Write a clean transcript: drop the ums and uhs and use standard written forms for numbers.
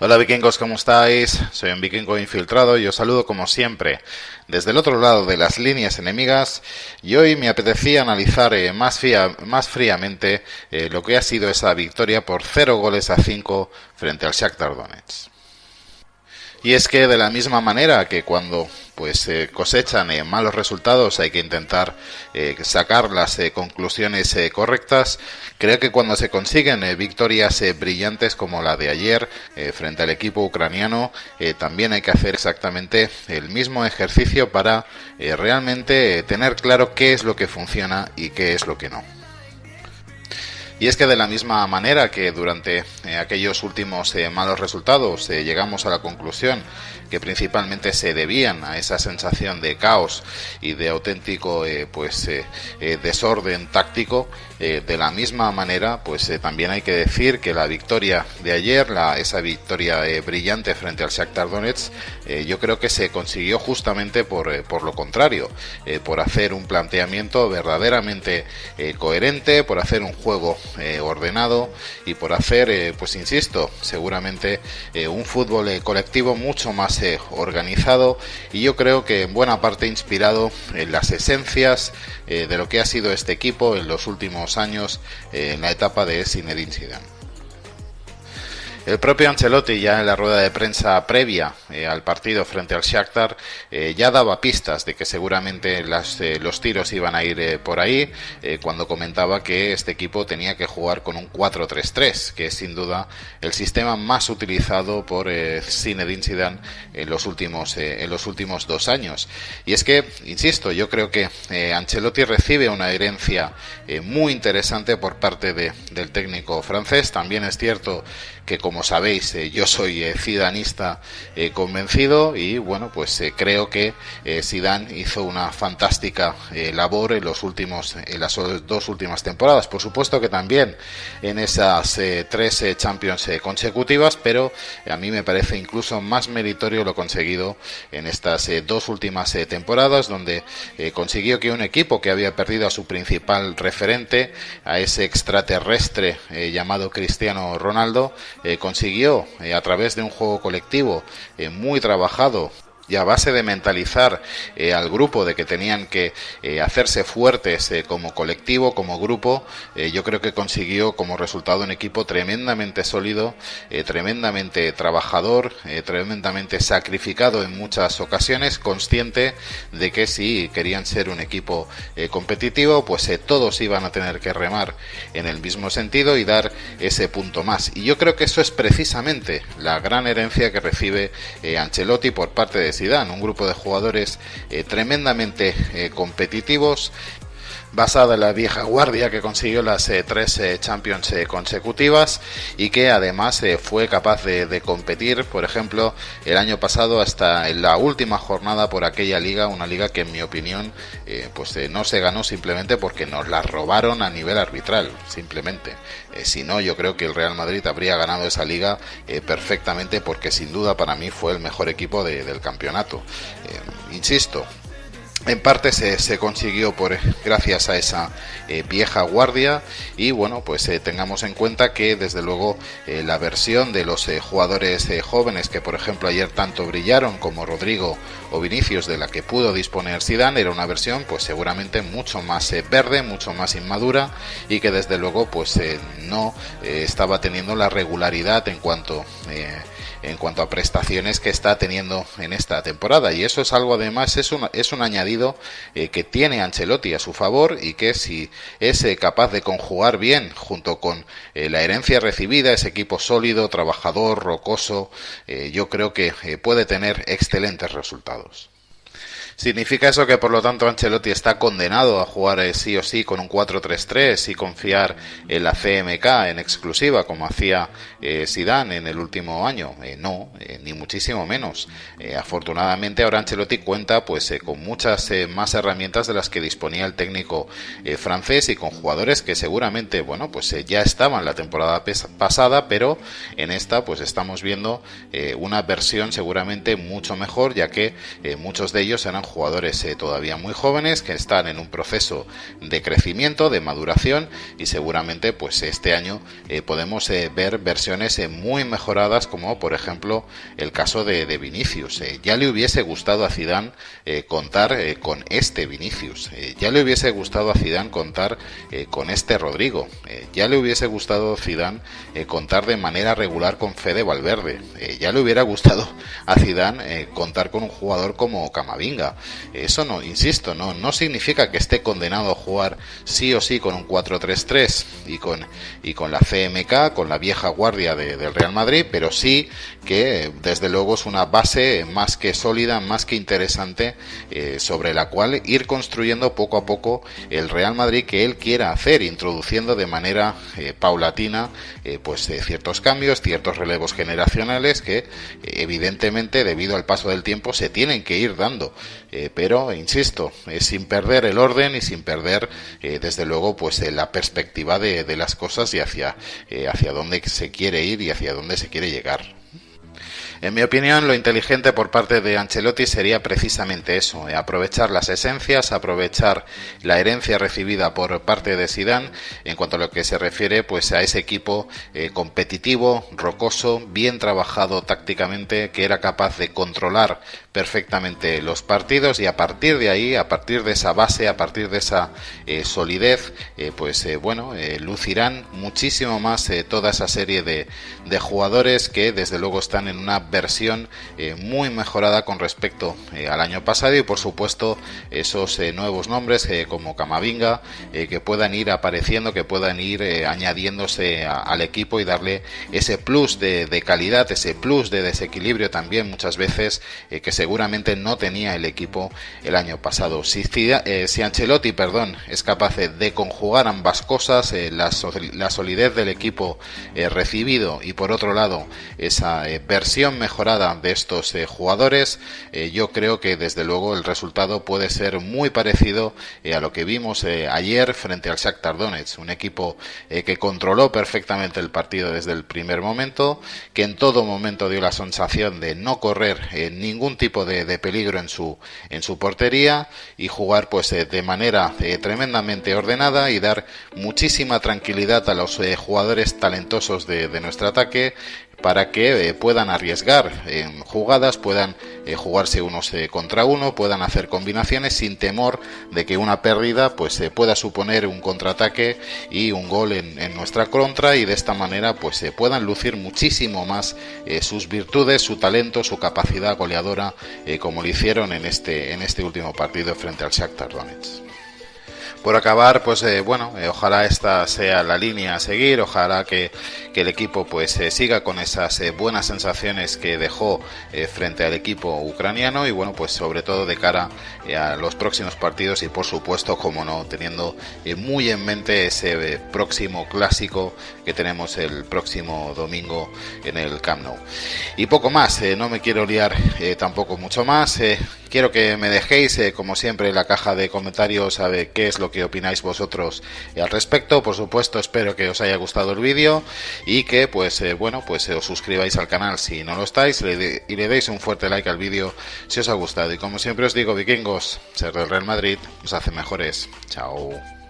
Hola vikingos, ¿cómo estáis? Soy un vikingo infiltrado y os saludo como siempre desde el otro lado de las líneas enemigas, y hoy me apetecía analizar más fríamente lo que ha sido esa victoria por 0-5 frente al Shakhtar Donetsk. Y es que de la misma manera que cuando cosechan malos resultados hay que intentar sacar las conclusiones correctas, creo que cuando se consiguen victorias brillantes como la de ayer frente al equipo ucraniano, también hay que hacer exactamente el mismo ejercicio para realmente tener claro qué es lo que funciona y qué es lo que no. Y es que de la misma manera que durante aquellos últimos malos resultados llegamos a la conclusión que principalmente se debían a esa sensación de caos y de auténtico desorden táctico, de la misma manera también hay que decir que la victoria de ayer, esa victoria brillante frente al Shakhtar Donetsk, yo creo que se consiguió justamente por lo contrario, por hacer un planteamiento verdaderamente coherente, por hacer un juego ordenado y por hacer, insisto, seguramente un fútbol colectivo mucho más organizado, y yo creo que en buena parte inspirado en las esencias de lo que ha sido este equipo en los últimos años en la etapa de Zinedine Zidane. El propio Ancelotti, ya en la rueda de prensa previa al partido frente al Shakhtar, ya daba pistas de que seguramente los tiros iban a ir por ahí, cuando comentaba que este equipo tenía que jugar con un 4-3-3, que es sin duda el sistema más utilizado por Zinedine Zidane en los últimos 2 años. Y es que, insisto, yo creo que Ancelotti recibe una herencia muy interesante por parte del técnico francés. También es cierto que, como sabéis, yo soy zidanista convencido, y creo que Zidane hizo una fantástica labor en las 2 últimas temporadas. Por supuesto que también en esas 3 Champions consecutivas, pero a mí me parece incluso más meritorio lo conseguido en estas 2 últimas temporadas, donde consiguió que un equipo que había perdido a su principal referente, a ese extraterrestre llamado Cristiano Ronaldo, consiguió a través de un juego colectivo muy trabajado y a base de mentalizar al grupo de que tenían que hacerse fuertes como colectivo, como grupo, yo creo que consiguió como resultado un equipo tremendamente sólido, tremendamente trabajador, tremendamente sacrificado en muchas ocasiones, consciente de que si querían ser un equipo competitivo, todos iban a tener que remar en el mismo sentido y dar ese punto más. Y yo creo que eso es precisamente la gran herencia que recibe Ancelotti por parte de Zidane, un grupo de jugadores tremendamente competitivos, basada en la vieja guardia que consiguió las 3 Champions consecutivas, y que además fue capaz de competir, por ejemplo, el año pasado hasta en la última jornada por aquella liga, una liga que en mi opinión no se ganó simplemente porque nos la robaron a nivel arbitral, simplemente. Si no, yo creo que el Real Madrid habría ganado esa liga perfectamente, porque sin duda para mí fue el mejor equipo del campeonato. Insisto, en parte se consiguió gracias a esa vieja guardia, y tengamos en cuenta que desde luego la versión de los jugadores jóvenes que por ejemplo ayer tanto brillaron como Rodrigo o Vinicius, de la que pudo disponer Zidane, era una versión seguramente mucho más verde, mucho más inmadura, y que desde luego no estaba teniendo la regularidad en cuanto a prestaciones que está teniendo en esta temporada. Y eso es algo, además, es un añadido que tiene Ancelotti a su favor, y que si es capaz de conjugar bien junto con la herencia recibida, ese equipo sólido, trabajador, rocoso, yo creo que puede tener excelentes resultados. ¿Significa eso que por lo tanto Ancelotti está condenado a jugar sí o sí con un 4-3-3 y confiar en la CMK en exclusiva como hacía Zidane en el último año? No, ni muchísimo menos. Afortunadamente ahora Ancelotti cuenta con muchas más herramientas de las que disponía el técnico francés, y con jugadores que seguramente ya estaban la temporada pasada, pero en esta estamos viendo una versión seguramente mucho mejor, ya que muchos de ellos eran jugadores todavía muy jóvenes que están en un proceso de crecimiento, de maduración, y seguramente pues este año podemos ver versiones muy mejoradas, como por ejemplo el caso de Vinicius. Ya le hubiese gustado a Zidane contar con este Vinicius, ya le hubiese gustado a Zidane contar con este Rodrigo, ya le hubiese gustado a Zidane contar de manera regular con Fede Valverde, ya le hubiera gustado a Zidane contar con un jugador como Camavinga. Eso no, insisto, no significa que esté condenado a jugar sí o sí con un 4-3-3 y con la CMK, con la vieja guardia del Real Madrid, pero sí que desde luego es una base más que sólida, más que interesante, sobre la cual ir construyendo poco a poco el Real Madrid que él quiera hacer, introduciendo de manera paulatina ciertos cambios, ciertos relevos generacionales que evidentemente debido al paso del tiempo se tienen que ir dando, pero insisto, sin perder el orden y sin perder desde luego la perspectiva de las cosas y hacia dónde se quiere ir y hacia dónde se quiere llegar. En mi opinión, lo inteligente por parte de Ancelotti sería precisamente eso, aprovechar las esencias, aprovechar la herencia recibida por parte de Zidane en cuanto a lo que se refiere a ese equipo competitivo, rocoso, bien trabajado tácticamente, que era capaz de controlar perfectamente los partidos, y a partir de ahí, a partir de esa base, a partir de esa solidez, lucirán muchísimo más toda esa serie de jugadores que desde luego están en una versión muy mejorada con respecto al año pasado, y por supuesto esos nuevos nombres como Camavinga que puedan ir apareciendo, que puedan ir añadiéndose al equipo y darle ese plus de calidad, ese plus de desequilibrio también muchas veces que seguramente no tenía el equipo el año pasado. Si Ancelotti es capaz de conjugar ambas cosas, la solidez del equipo recibido y por otro lado esa versión mejorada de estos jugadores, yo creo que desde luego el resultado puede ser muy parecido a lo que vimos ayer frente al Shakhtar Donetsk, un equipo que controló perfectamente el partido desde el primer momento, que en todo momento dio la sensación de no correr ningún tipo de peligro en su portería y jugar de manera tremendamente ordenada y dar muchísima tranquilidad a los jugadores talentosos de nuestro ataque, para que puedan arriesgar en jugadas, puedan jugarse unos contra uno, puedan hacer combinaciones sin temor de que una pérdida pueda suponer un contraataque y un gol en nuestra contra, y de esta manera puedan lucir muchísimo más sus virtudes, su talento, su capacidad goleadora, como lo hicieron en este último partido frente al Shakhtar Donetsk. Por acabar, ojalá esta sea la línea a seguir, ojalá que el equipo siga con esas buenas sensaciones que dejó frente al equipo ucraniano, y sobre todo de cara a los próximos partidos y por supuesto, como no, teniendo muy en mente ese próximo clásico que tenemos el próximo domingo en el Camp Nou. Y poco más, no me quiero liar tampoco mucho más. Quiero que me dejéis, como siempre, en la caja de comentarios saber qué es lo que opináis vosotros al respecto. Por supuesto, espero que os haya gustado el vídeo y que os suscribáis al canal si no lo estáis y le deis un fuerte like al vídeo si os ha gustado. Y como siempre os digo, vikingos, ser del Real Madrid os hace mejores. Chao.